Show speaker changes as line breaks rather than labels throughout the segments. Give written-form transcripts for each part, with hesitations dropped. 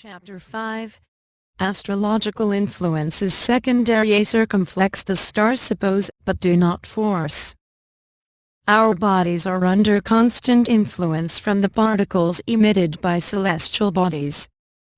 Chapter 5 Astrological influence is secondary. Circumflex the stars suppose, but do not force. Our bodies are under constant influence from the particles emitted by celestial bodies.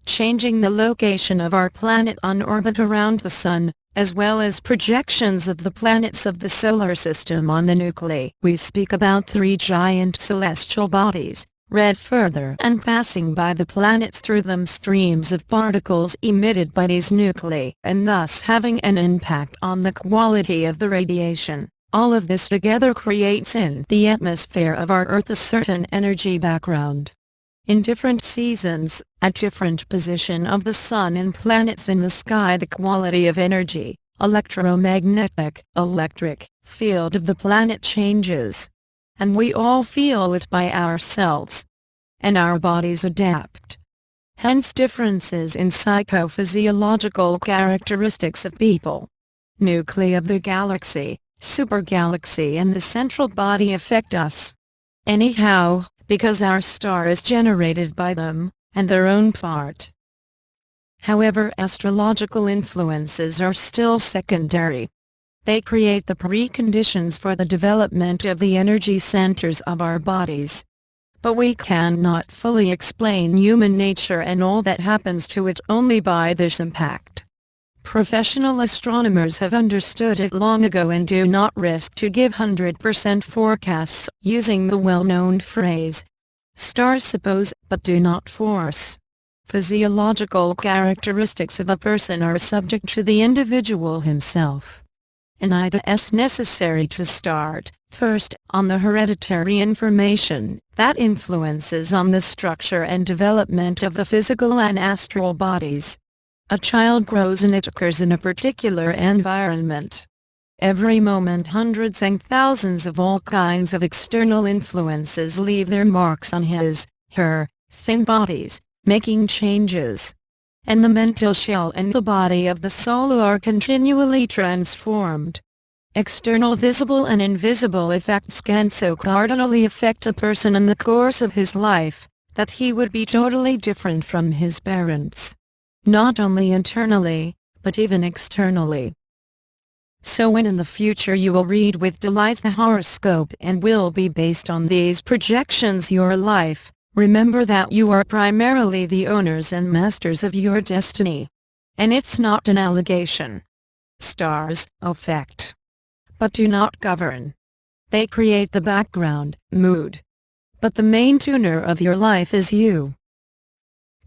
Changing the location of our planet on orbit around the Sun, as well as projections of the planets of the solar system on the nuclei. We speak about three giant celestial bodies, read further and passing by the planets through them streams of particles emitted by these nuclei, and thus having an impact on the quality of the radiation. All of this together creates in the atmosphere of our Earth a certain energy background. In different seasons, at different position of the Sun and planets in the sky, the quality of energy, electromagnetic, electric, field of the planet changes. And we all feel it by ourselves. And our bodies adapt. Hence differences in psychophysiological characteristics of people. Nuclei of the galaxy, supergalaxy and the central body affect us. Anyhow, because our star is generated by them, and their own part. However, astrological influences are still secondary. They create the preconditions for the development of the energy centers of our bodies. But we cannot fully explain human nature and all that happens to it only by this impact. Professional astronomers have understood it long ago and do not risk to give 100% forecasts using the well-known phrase, "Stars suppose, but do not force." Physiological characteristics of a person are subject to the individual himself. An idea is necessary to start, first, on the hereditary information that influences on the structure and development of the physical and astral bodies. A child grows and it occurs in a particular environment. Every moment hundreds and thousands of all kinds of external influences leave their marks on his, her, thin bodies, making changes. And the mental shell and the body of the soul are continually transformed. External visible and invisible effects can so cardinally affect a person in the course of his life, that he would be totally different from his parents. Not only internally, but even externally. So when in the future you will read with delight the horoscope and will be based on these projections your life, remember that you are primarily the owners and masters of your destiny. And it's not an allegation. Stars affect, but do not govern. They create the background, mood. But the main tuner of your life is you.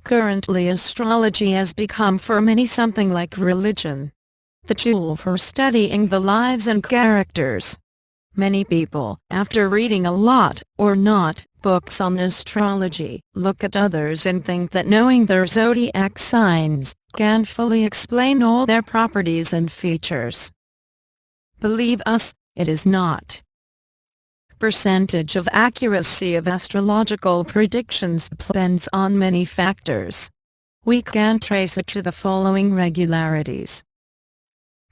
Currently astrology has become for many something like religion. The tool for studying the lives and characters. Many people, after reading a lot, or not, books on astrology, look at others and think that knowing their zodiac signs, can fully explain all their properties and features. Believe us, it is not. Percentage of accuracy of astrological predictions depends on many factors. We can trace it to the following regularities.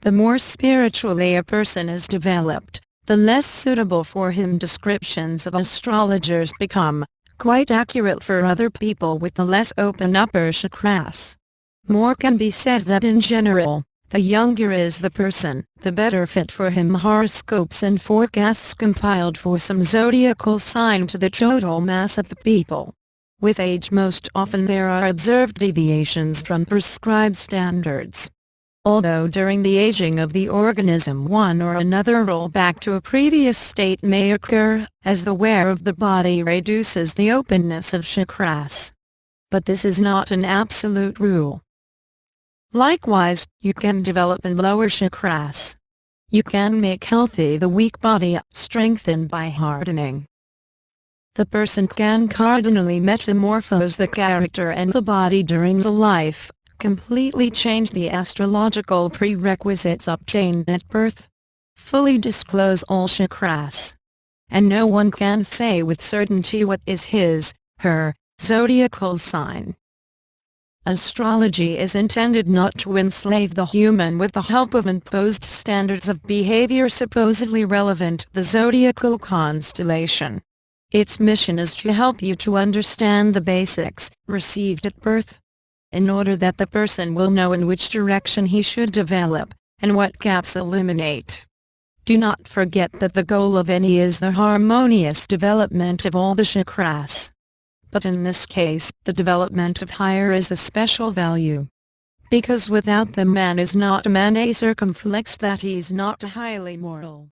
The more spiritually a person is developed, the less suitable for him descriptions of astrologers become, quite accurate for other people with the less open upper chakras. More can be said that in general, the younger is the person, the better fit for him horoscopes and forecasts compiled for some zodiacal sign to the total mass of the people. With age most often there are observed deviations from prescribed standards. Although during the aging of the organism one or another rollback to a previous state may occur, as the wear of the body reduces the openness of chakras. But this is not an absolute rule. Likewise, you can develop in lower chakras. You can make healthy the weak body, strengthened by hardening. The person can cardinally metamorphose the character and the body during the life, completely change the astrological prerequisites obtained at birth. Fully disclose all chakras. And no one can say with certainty what is his, her, zodiacal sign. Astrology is intended not to enslave the human with the help of imposed standards of behavior supposedly relevant to the zodiacal constellation. Its mission is to help you to understand the basics, received at birth. in order that the person will know in which direction he should develop, and what gaps eliminate. Do not forget that the goal of any is the harmonious development of all the chakras. But in this case, the development of higher is a special value. Because without them man is not a man, a circumflex, that he is not highly moral.